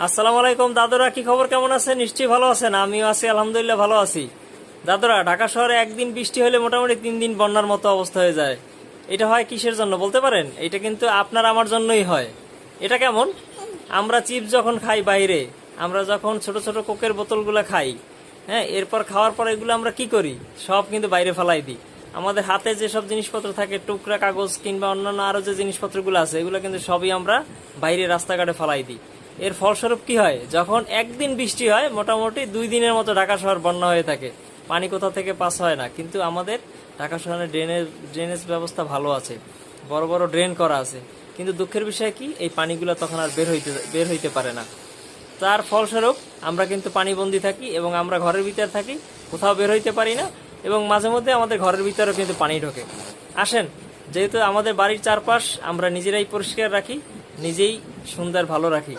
আসসালামু আলাইকুম দাদুরা, কি খবর, কেমন আছেন? নিশ্চয়ই ভালো আছেন। আমিও আছি, আলহামদুলিল্লাহ ভালো আছি। দাদুরা, ঢাকা শহরে একদিন বৃষ্টি হলে মোটামুটি 3 দিন বন্যার মতো অবস্থা হয়ে যায়। এটা হয় কিসের জন্য বলতে পারেন? এটা কিন্তু আপনার আমার জন্যই হয়। এটা কেমন? আমরা চিপস যখন খাই বাইরে, আমরা যখন ছোট ছোট কোকের বোতলগুলো খাই, হ্যাঁ, এরপর খাওয়ার পর এগুলো আমরা কি করি? সব কিন্তু বাইরে ফেলাই দিই। আমাদের হাতে যেসব জিনিসপত্র থাকে, টুকরা কাগজ কিংবা অন্যান্য আরো যে জিনিসপত্রগুলো আছে, এগুলো কিন্তু সবই আমরা বাইরে রাস্তাঘাটে ফেলাই দিই। এর ফলস্বরূপ কি হয়? যখন একদিন বৃষ্টি হয়, মোটামুটি 2 দিনের মতো ঢাকা শহর বন্যা হয়ে থাকে। পানি কোথা থেকে পাস হয় না, কিন্তু আমাদের ঢাকা শহরে ড্রেনেজ ব্যবস্থা ভালো আছে, বড় বড় ড্রেন করা আছে। কিন্তু দুঃখের বিষয় কি, এই পানিগুলো তখন আর বের হইতে পারে না। তার ফলস্বরূপ আমরা কিন্তু পানিবন্দী থাকি এবং আমরা ঘরের ভিতরে থাকি, কোথাও বের হইতে পারি না। এবং মাঝে মধ্যে আমাদের ঘরের ভিতরেও কিন্তু পানি ঢোকে। আসেন, যেহেতু আমাদের বাড়ির চারপাশ আমরা নিজেরাই পরিষ্কার রাখি, নিজেই সুন্দর ভালো রাখি,